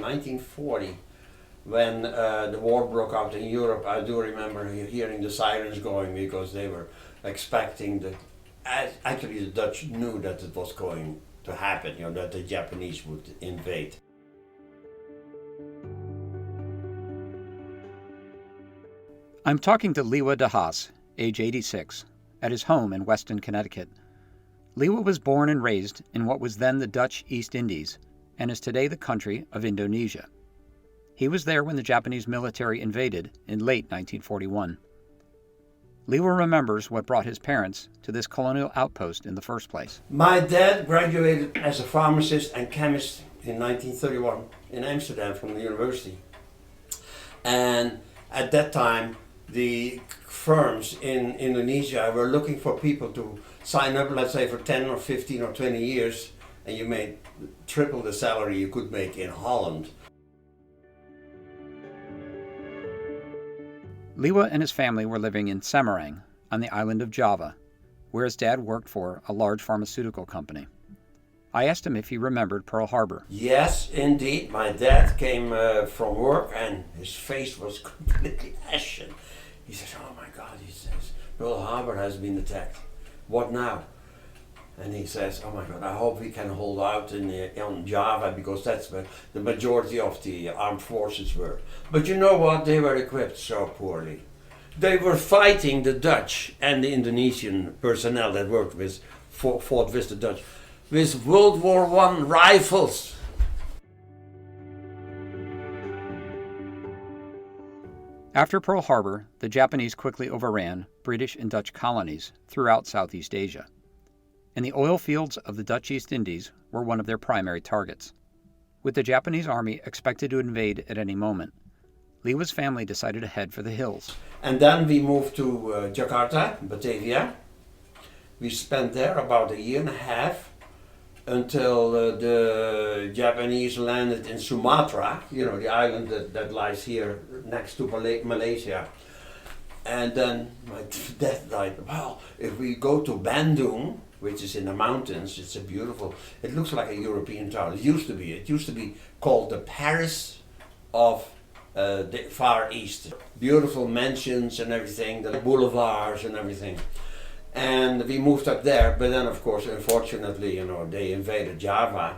in 1940, when the war broke out in Europe. I do remember hearing the sirens going because they were expecting that. Actually, the Dutch knew that it was going to happen, that the Japanese would invade. I'm talking to Lieuwe DeHaas, age 86, at his home in Weston, Connecticut. Lieuwe was born and raised in what was then the Dutch East Indies and is today the country of Indonesia. He was there when the Japanese military invaded in late 1941. Lieuwe remembers what brought his parents to this colonial outpost in the first place. My dad graduated as a pharmacist and chemist in 1931 in Amsterdam from the university. And at that time, the firms in Indonesia were looking for people to sign up, let's say, for 10 or 15 or 20 years, and you made triple the salary you could make in Holland. Lieuwe and his family were living in Semarang on the island of Java, where his dad worked for a large pharmaceutical company. I asked him if he remembered Pearl Harbor. Yes, indeed. My dad came from work and his face was completely ashen. He says, "Oh my God," he says, "Pearl Harbor has been attacked. What now?" And he says, "Oh my God, I hope we can hold out on Java, because that's where the majority of the armed forces were." But you know what? They were equipped so poorly. They were fighting the Dutch and the Indonesian personnel that fought with the Dutch with World War I rifles. After Pearl Harbor, the Japanese quickly overran British and Dutch colonies throughout Southeast Asia, and the oil fields of the Dutch East Indies were one of their primary targets. With the Japanese army expected to invade at any moment, Lieuwe's family decided to head for the hills. And then we moved to Jakarta, Batavia. We spent there about a year and a half until the Japanese landed in Sumatra, the island that lies here next to Malaysia. And then my dad died. Well, if we go to Bandung, which is in the mountains, it looks like a European town. It used to be called the Paris of the Far East. Beautiful mansions and everything, the boulevards and everything. And we moved up there, but then of course, unfortunately, they invaded Java.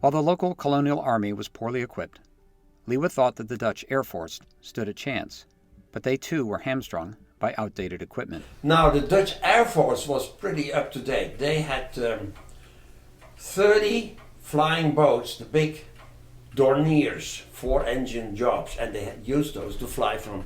While the local colonial army was poorly equipped, Lieuwe thought that the Dutch Air Force stood a chance, but they too were hamstrung by outdated equipment. Now, the Dutch Air Force was pretty up to date. They had 30 flying boats, the big Dorniers, 4-engine jobs, and they had used those to fly from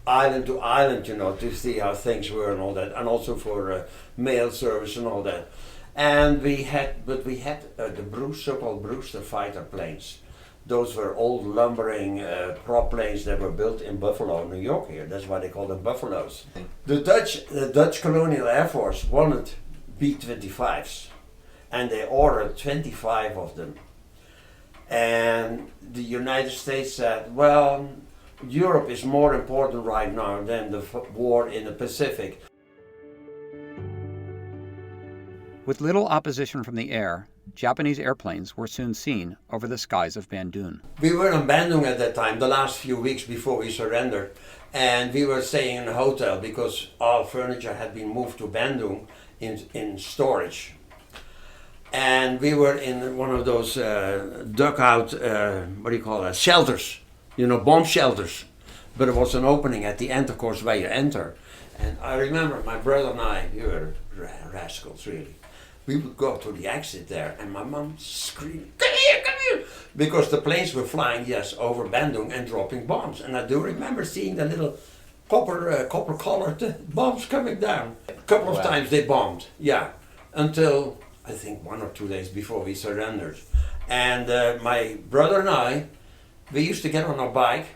island to island, to see how things were and all that, and also for mail service and all that. And we had the so-called Brewster fighter planes. Those were old lumbering prop planes that were built in Buffalo, New York here. That's why they call them Buffaloes. The Dutch Colonial Air Force wanted B-25s, and they ordered 25 of them. And the United States said, well, Europe is more important right now than the war in the Pacific. With little opposition from the air, Japanese airplanes were soon seen over the skies of Bandung. We were in Bandung at that time, the last few weeks before we surrendered, and we were staying in a hotel because all furniture had been moved to Bandung in storage. And we were in one of those dugout, shelters, bomb shelters. But it was an opening at the end, of course, where you enter. And I remember my brother and I, we were rascals, really. We would go to the exit there, and my mom screamed, come here, because the planes were flying, over Bandung and dropping bombs. And I do remember seeing the little copper-colored bombs coming down. A couple of times they bombed, until I think 1 or 2 days before we surrendered. And my brother and I, we used to get on our bike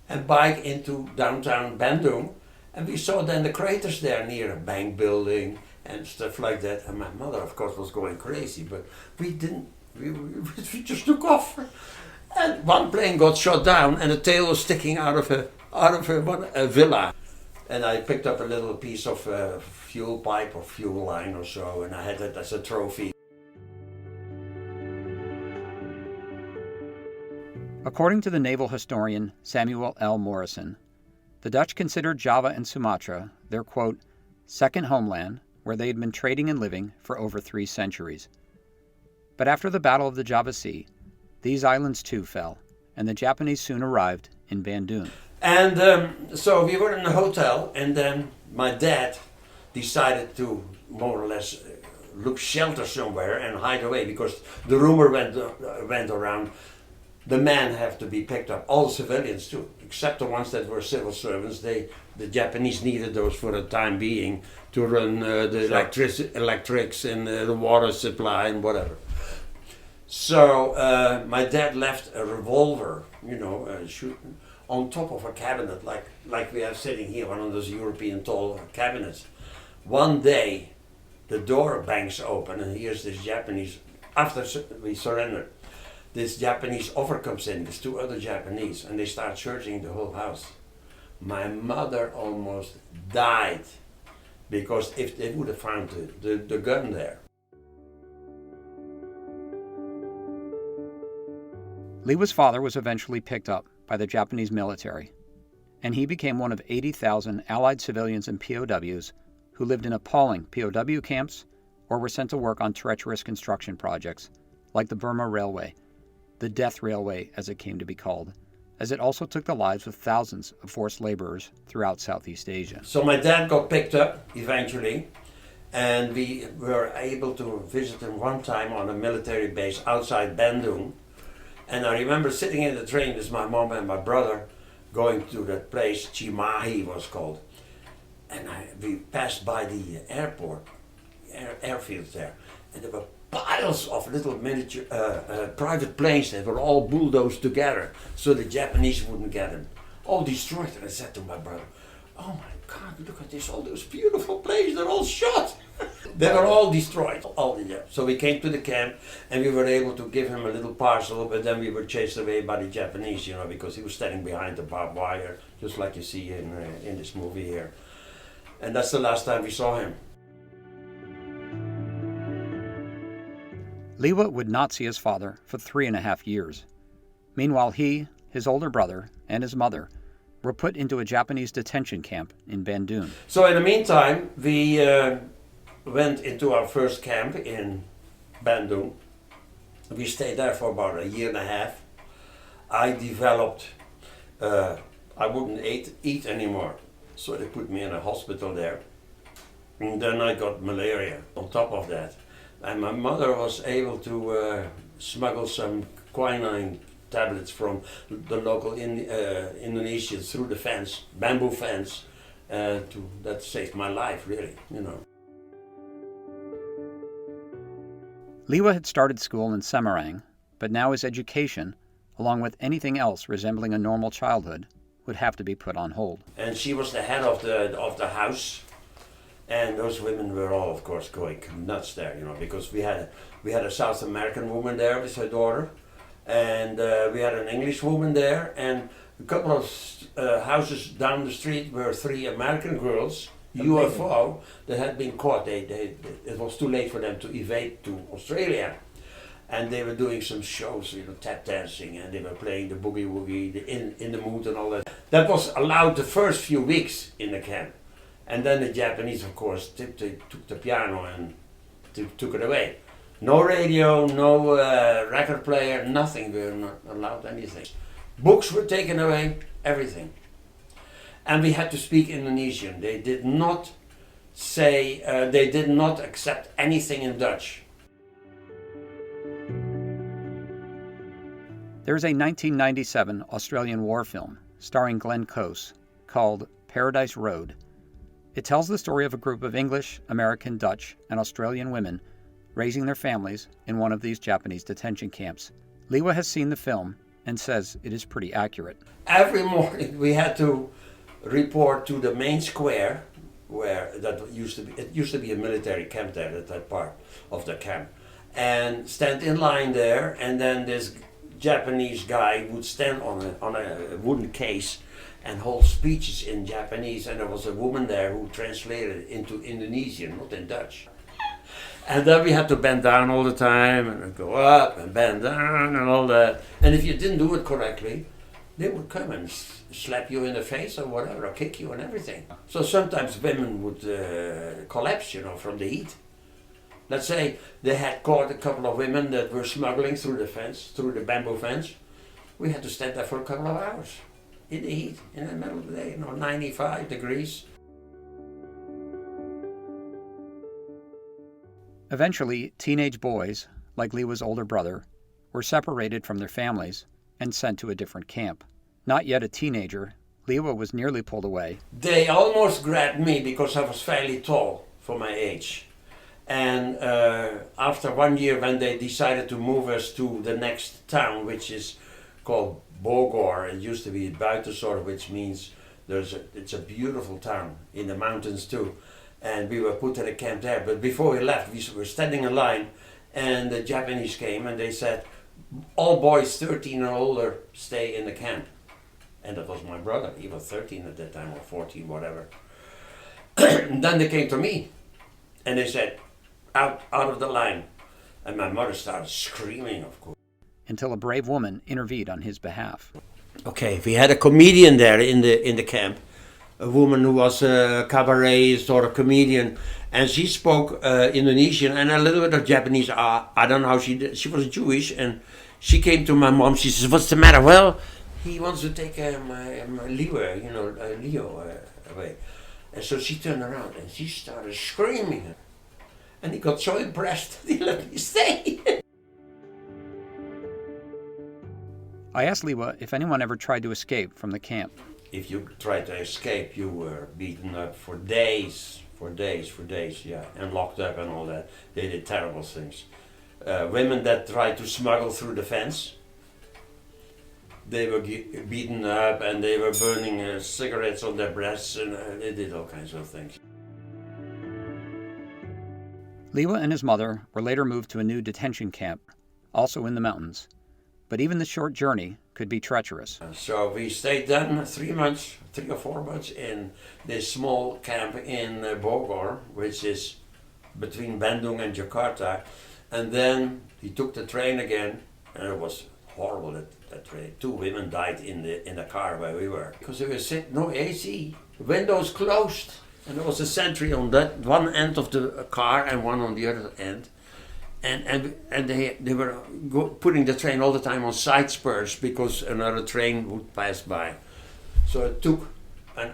and bike into downtown Bandung, and we saw then the craters there near a bank building and stuff like that. And my mother, of course, was going crazy, but we didn't. We just took off. And one plane got shot down, and the tail was sticking out of a villa. And I picked up a little piece of fuel pipe or fuel line or so, and I had it as a trophy. According to the naval historian Samuel L. Morrison, the Dutch considered Java and Sumatra their, quote, second homeland where they had been trading and living for over 3 centuries. But after the Battle of the Java Sea, these islands too fell, and the Japanese soon arrived in Bandung. And so we were in a hotel, and then my dad decided to more or less look shelter somewhere and hide away, because the rumor went around, the men have to be picked up, all the civilians too, except the ones that were civil servants. The Japanese needed those for the time being to run the electrics and the water supply and whatever. So my dad left a revolver, shooting on top of a cabinet, like we have sitting here, one of those European tall cabinets. One day, the door bangs open, and here's this Japanese, after we surrendered, this Japanese officer comes in, there's 2 other Japanese, and they start searching the whole house. My mother almost died, because if they would have found the gun there. Lieuwe's father was eventually picked up by the Japanese military, and he became one of 80,000 Allied civilians and POWs who lived in appalling POW camps or were sent to work on treacherous construction projects like the Burma Railway, the Death Railway as it came to be called, as it also took the lives of thousands of forced laborers throughout Southeast Asia. So my dad got picked up eventually, and we were able to visit him one time on a military base outside Bandung. And I remember sitting in the train with my mom and my brother going to that place, Cimahi was called. And we passed by the airport, airfields there, and there were piles of little miniature private planes that were all bulldozed together so the Japanese wouldn't get them. All destroyed. And I said to my brother, oh my God, look at this, all those beautiful planes, they're all shot. They were all destroyed. So we came to the camp, and we were able to give him a little parcel, but then we were chased away by the Japanese, because he was standing behind the barbed wire, just like you see in this movie here. And that's the last time we saw him. Lieuwe would not see his father for 3.5 years. Meanwhile, he, his older brother, and his mother were put into a Japanese detention camp in Bandung. So in the meantime, we went into our first camp in Bandung. We stayed there for about 1.5 years. I developed, I wouldn't eat anymore. So they put me in a hospital there. And then I got malaria on top of that. And my mother was able to smuggle some quinine tablets from the local Indonesians through the fence, bamboo fence. That saved my life, really, Lieuwe had started school in Semarang, but now his education, along with anything else resembling a normal childhood, would have to be put on hold. And she was the head of the house, and those women were all, of course, going nuts there, because we had a South American woman there with her daughter, and we had an English woman there, and a couple of houses down the street were 3 American girls, UFO, that had been caught. It was too late for them to evade to Australia. And they were doing some shows, tap dancing, and they were playing the boogie woogie, the in the mood and all that. That was allowed the first few weeks in the camp. And then the Japanese, of course, took the piano and took it away. No radio, no record player, nothing. We were not allowed anything. Books were taken away, everything. And we had to speak Indonesian. They did not accept anything in Dutch. There is a 1997 Australian war film starring Glenn Close called Paradise Road. It tells the story of a group of English, American, Dutch, and Australian women raising their families in one of these Japanese detention camps. Lieuwe has seen the film and says it is pretty accurate. Every morning we had to report to the main square, where it used to be a military camp there at that part of the camp, and stand in line there, and then this Japanese guy would stand on a wooden case and hold speeches in Japanese, and there was a woman there who translated it into Indonesian, not in Dutch. And then we had to bend down all the time and go up and bend down and all that. And if you didn't do it correctly, they would come and slap you in the face or whatever, or kick you and everything. So sometimes women would collapse, from the heat. Let's say they had caught a couple of women that were smuggling through the fence, through the bamboo fence. We had to stand there for a couple of hours in the heat, in the middle of the day, 95 degrees. Eventually, teenage boys, like Lieuwe's older brother, were separated from their families and sent to a different camp. Not yet a teenager, Lieuwe was nearly pulled away. They almost grabbed me because I was fairly tall for my age. And after 1 year, when they decided to move us to the next town, which is called Bogor, it used to be Buitenzorg, which means it's a beautiful town in the mountains too. And we were put in a camp there. But before we left, we were standing in line, and the Japanese came and they said, all boys 13 and older stay in the camp. And that was my brother. He was 13 at that time, or 14, whatever. And then they came to me, and they said, out of the line. And my mother started screaming, of course. Until a brave woman intervened on his behalf. Okay, we had a comedian there in the camp, a woman who was a cabaret sort of comedian, and she spoke Indonesian and a little bit of Japanese. I don't know how she did. She was Jewish, and she came to my mom. She says, "What's the matter?" "Well, he wants to take my Leo away." And so she turned around and she started screaming, and he got so impressed that he let me stay. I asked Lieuwe if anyone ever tried to escape from the camp. If you tried to escape, you were beaten up for days, yeah, and locked up and all that. They did terrible things. Women that tried to smuggle through the fence, they were beaten up and they were burning cigarettes on their breasts, and they did all kinds of things. Lieuwe and his mother were later moved to a new detention camp, also in the mountains. But even the short journey could be treacherous. So we stayed then 3 or 4 months in this small camp in Bogor, which is between Bandung and Jakarta. And then he took the train again, and it was horrible, that train. 2 women died in the car where we were. Because they were sick, no AC, windows closed. And there was a sentry on that one end of the car and one on the other end. And they were putting the train all the time on side spurs because another train would pass by. So it took a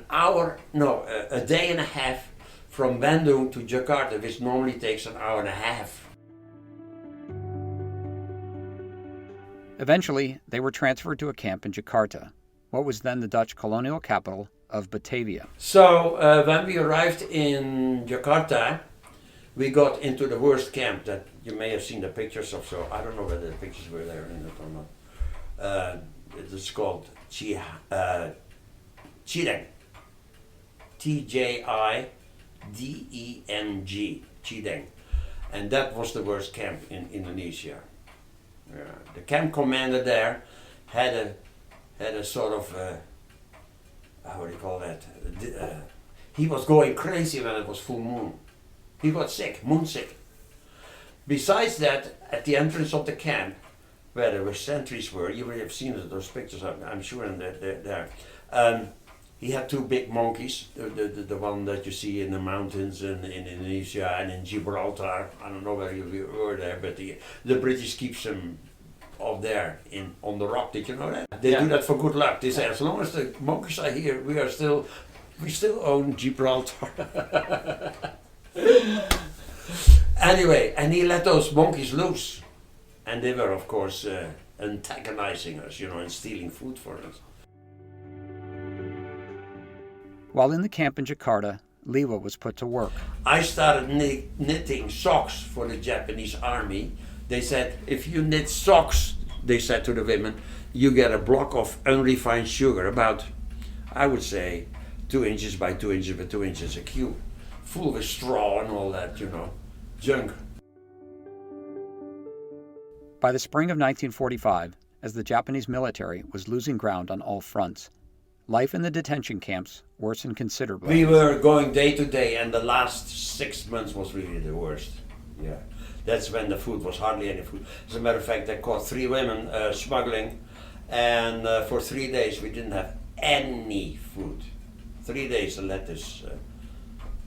day and a half from Bandung to Jakarta, which normally takes an hour and a half. Eventually, they were transferred to a camp in Jakarta, what was then the Dutch colonial capital of Batavia. So when we arrived in Jakarta, we got into the worst camp that you may have seen the pictures of, so I don't know whether the pictures were there in it or not. It is called Chideng. T-J-I-D-E-N-G, Chideng. And that was the worst camp in Indonesia. The camp commander there had a sort of, how do you call that? He was going crazy when it was full moon. He got sick, moonsick. Besides that, at the entrance of the camp, where the sentries were, you would have seen those pictures, I'm sure, and they're there. He had 2 big monkeys, the one that you see in the mountains in Indonesia and in Gibraltar. I don't know whether you were there, but the British keeps them up there on the rock. Did you know that? They do that for good luck. They say, as long as the monkeys are here, we still own Gibraltar. Anyway, and he let those monkeys loose, and they were, of course, antagonizing us, and stealing food for us. While in the camp in Jakarta, Lieuwe was put to work. I started knitting socks for the Japanese army. They said, if you knit socks, they said to the women, you get a block of unrefined sugar, about, I would say, 2 inches by 2 inches by 2 inches a cube, full of straw and all that, junk. By the spring of 1945, as the Japanese military was losing ground on all fronts, life in the detention camps worsened considerably. We were going day to day, and the last 6 months was really the worst. Yeah. That's when the food was hardly any food. As a matter of fact, they caught 3 women smuggling, and for 3 days we didn't have any food. 3 days the lettuce,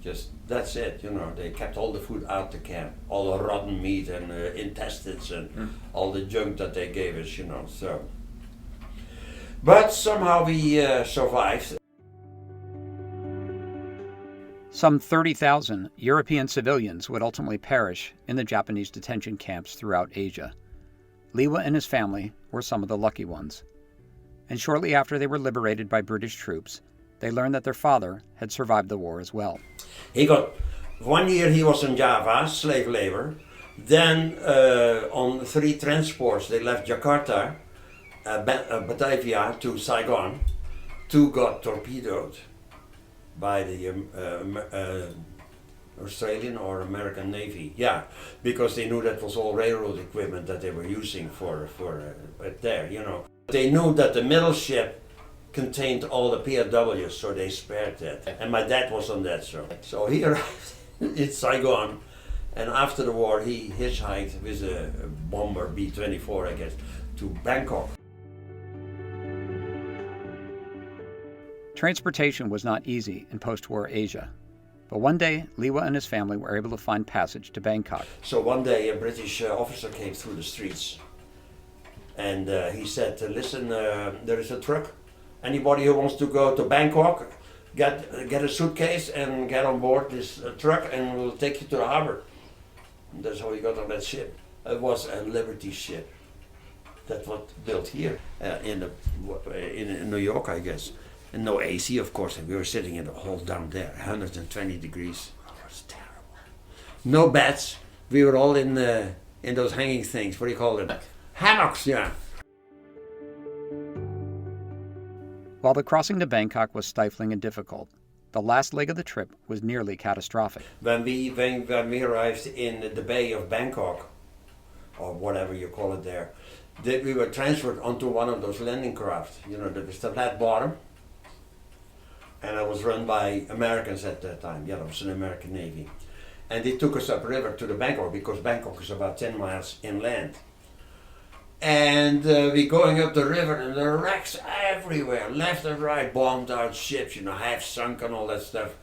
just that's it. You know, they kept all the food out the camp, all the rotten meat and intestines and all the junk that they gave us. You know, so. But somehow we survived. Some 30,000 European civilians would ultimately perish in the Japanese detention camps throughout Asia. Lieuwe and his family were some of the lucky ones. And shortly after they were liberated by British troops, they learned that their father had survived the war as well. He got 1 year he was in Java, slave labor. Then on 3 transports they left Jakarta, Batavia to Saigon. 2 got torpedoed by the Australian or American Navy. Yeah, because they knew that was all railroad equipment that they were using for there, you know. They knew that the middle ship contained all the POWs, so they spared that. And my dad was on that, so he arrived in Saigon, and after the war he hitchhiked with a bomber B-24, I guess, to Bangkok. Transportation was not easy in post-war Asia, but one day Lieuwe and his family were able to find passage to Bangkok. So one day a British officer came through the streets, and he said, listen, there is a truck. Anybody who wants to go to Bangkok, get a suitcase and get on board this truck and we'll take you to the harbor. And that's how he got on that ship. It was a Liberty ship that was built here in New York, I guess. And no AC, of course, and we were sitting in the hall down there, 120 degrees. It was terrible. No beds. We were all in those hanging things. What do you call it? Hammocks, yeah. While the crossing to Bangkok was stifling and difficult, the last leg of the trip was nearly catastrophic. When we arrived in the Bay of Bangkok, or whatever you call it there, we were transferred onto one of those landing craft. You know, there was the flat bottom. And it was run by Americans at that time. Yeah, it was an American Navy. And they took us upriver to the Bangkok, because Bangkok is about 10 miles inland. And we going up the river, and there are wrecks everywhere, left and right, bombed out ships, you know, half sunk and all that stuff.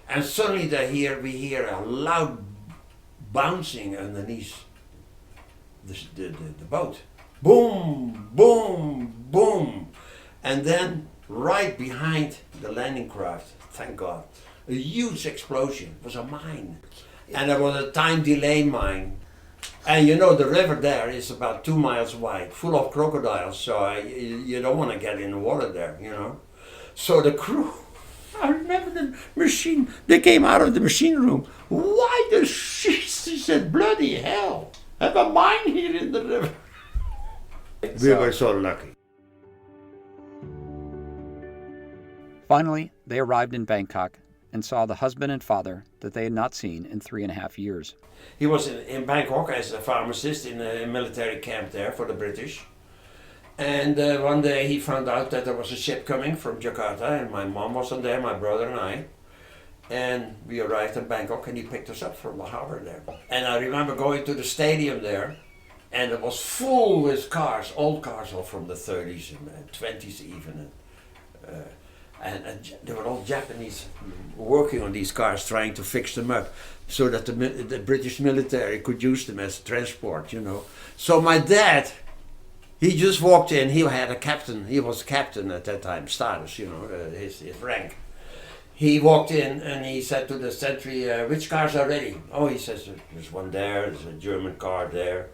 And suddenly we hear a loud bouncing underneath the boat. Boom, boom, boom. And then right behind the landing craft, thank God, a huge explosion. It was a mine. And it was a time delay mine. And you know, the river there is about 2 miles wide, full of crocodiles, so you don't want to get in the water there, you know. So the crew, I remember the machine, they came out of the machine room. Why the shit? She said, bloody hell, I have a mine here in the river. We were so lucky. Finally, they arrived in Bangkok and saw the husband and father that they had not seen in 3.5 years. He was in Bangkok as a pharmacist in a military camp there for the British. And one day he found out that there was a ship coming from Jakarta, and my mom was on there, my brother and I. And we arrived in Bangkok, and he picked us up from the harbor there. And I remember going to the stadium there, and it was full with cars, old cars, all from the 30s and 20s even. And they were all Japanese working on these cars, trying to fix them up so that the British military could use them as transport, you know. So my dad, he just walked in. He had a captain. He was captain at that time, status, you know, his rank. He walked in and he said to the sentry, "Which cars are ready?" Oh, he says, "There's one there. There's a German car there,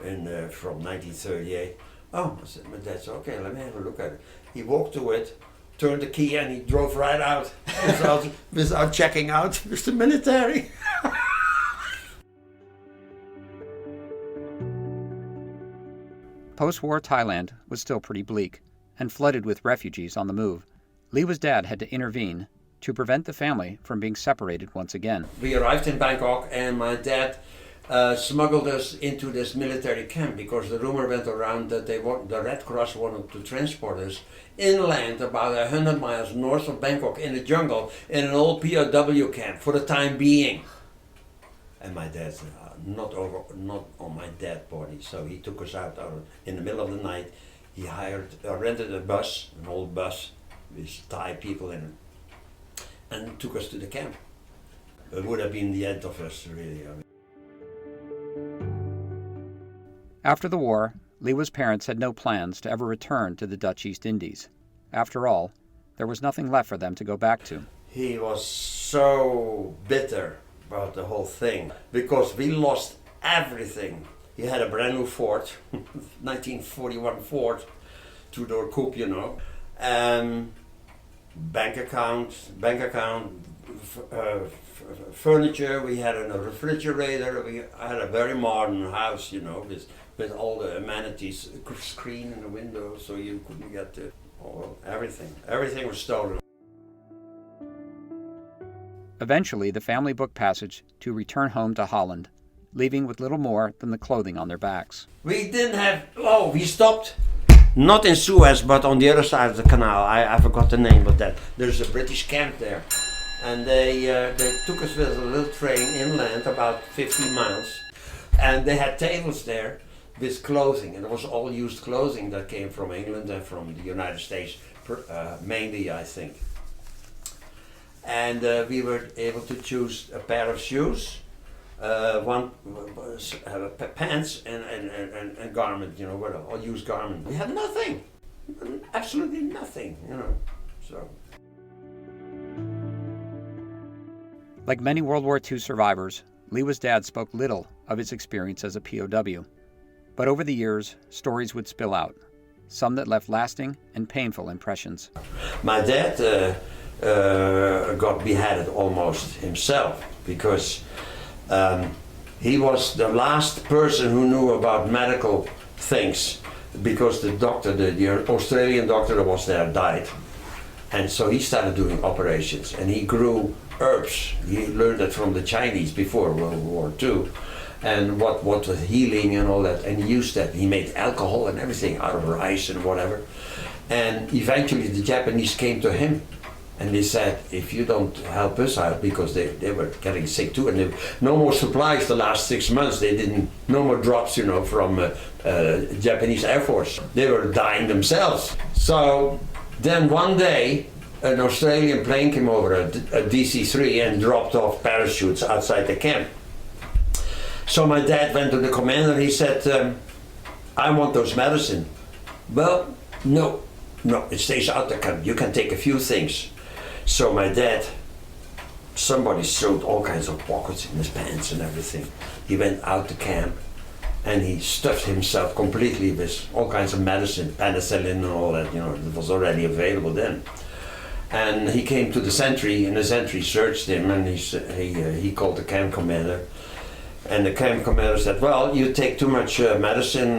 and from 1938." Oh, I said, "My dad said, okay, let me have a look at it." He walked to it, turned the key, and he drove right out without checking out with the military. Post-war Thailand was still pretty bleak and flooded with refugees on the move. Lieuwe's dad had to intervene to prevent the family from being separated once again. We arrived in Bangkok, and my dad smuggled us into this military camp because the rumor went around that the Red Cross wanted to transport us inland about 100 miles north of Bangkok in the jungle in an old POW camp for the time being. And my dad said, not on my dead body. So he took us out in the middle of the night. He rented a bus, an old bus, with Thai people in it, and took us to the camp. It would have been the end of us, really. After the war, Lieuwe's parents had no plans to ever return to the Dutch East Indies. After all, there was nothing left for them to go back to. He was so bitter about the whole thing because we lost everything. He had a brand new Ford, 1941 Ford, two-door coupe, you know. Bank account, furniture. We had a refrigerator. We had a very modern house, you know, with all the amenities, a screen in the window, so you couldn't get everything. Everything was stolen. Eventually, the family booked passage to return home to Holland, leaving with little more than the clothing on their backs. We didn't have. We stopped. Not in Suez, but on the other side of the canal. I forgot the name of that. There's a British camp there. And they took us with a little train inland, about 50 miles. And they had tables there with clothing. And it was all used clothing that came from England and from the United States, mainly, I think. And we were able to choose a pair of shoes, pants and garment, you know, all used garment. We had nothing, absolutely nothing, you know. So. Like many World War II survivors, Lieuwe's dad spoke little of his experience as a POW. But over the years, stories would spill out, some that left lasting and painful impressions. My dad got beheaded almost himself because he was the last person who knew about medical things, because the doctor, the Australian doctor that was there, died. And so he started doing operations, and he grew herbs. He learned that from the Chinese before World War II, and what was healing and all that, and he used that. He made alcohol and everything out of rice and whatever. And eventually the Japanese came to him, and they said, if you don't help us out, because they were getting sick too, and no more supplies the last 6 months. They didn't, no more drops, you know, from Japanese Air Force. They were dying themselves. So then one day, an Australian plane came over, a DC-3, and dropped off parachutes outside the camp. So my dad went to the commander, and he said, I want those medicine. Well, no, it stays out the camp. You can take a few things. So my dad, somebody sewed all kinds of pockets in his pants and everything. He went out to camp and he stuffed himself completely with all kinds of medicine, penicillin and all that, you know, it was already available then. And he came to the sentry, and the sentry searched him, and he called the camp commander. And the camp commander said, well, you take too much medicine,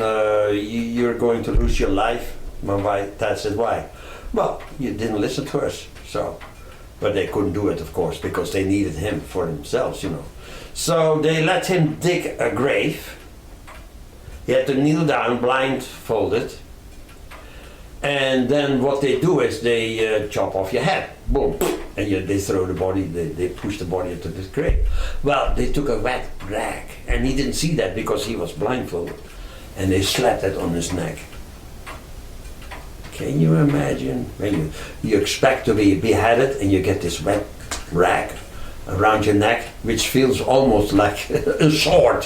you're going to lose your life. My dad said, why? Well, you didn't listen to us, so. But they couldn't do it, of course, because they needed him for themselves, you know. So they let him dig a grave. He had to kneel down, blindfolded. And then what they do is they chop off your head, boom, and they throw the body, they push the body into this grave. Well, they took a wet rag, and he didn't see that because he was blindfolded, and they slapped it on his neck. Can you imagine when you expect to be beheaded and you get this wet rag around your neck, which feels almost like a sword?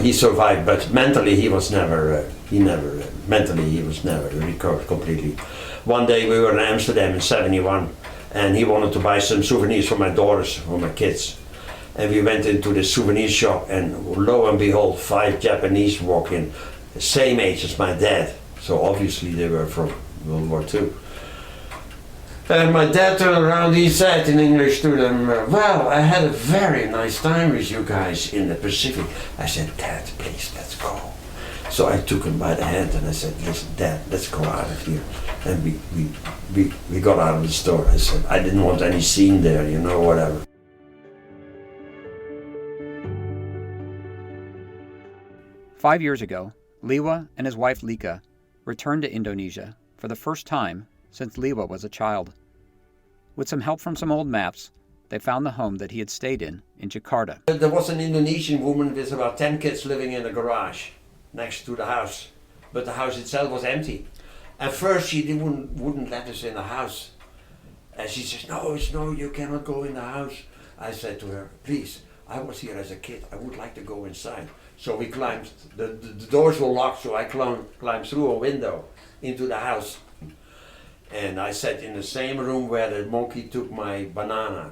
He survived, but mentally he was never recovered completely. One day we were in Amsterdam in '71, and he wanted to buy some souvenirs for my daughters, for my kids. And we went into the souvenir shop, and lo and behold, 5 Japanese walk in, the same age as my dad. So obviously they were from World War II. And my dad turned around, he said in English to them, well, I had a very nice time with you guys in the Pacific. I said, Dad, please, let's go. So I took him by the hand and I said, listen, Dad, let's go out of here. And we got out of the store. I said, I didn't want any scene there, you know, whatever. "5 years ago, Lieuwe and his wife Lika returned to Indonesia for the first time since Lieuwe was a child. With some help from some old maps, they found the home that he had stayed in Jakarta. There was an Indonesian woman with about 10 kids living in a garage next to the house, but the house itself was empty. At first she wouldn't let us in the house. And she says, no, you cannot go in the house. I said to her, please, I was here as a kid, I would like to go inside. So we climbed, the doors were locked, so I climbed through a window into the house. And I sat in the same room where the monkey took my banana.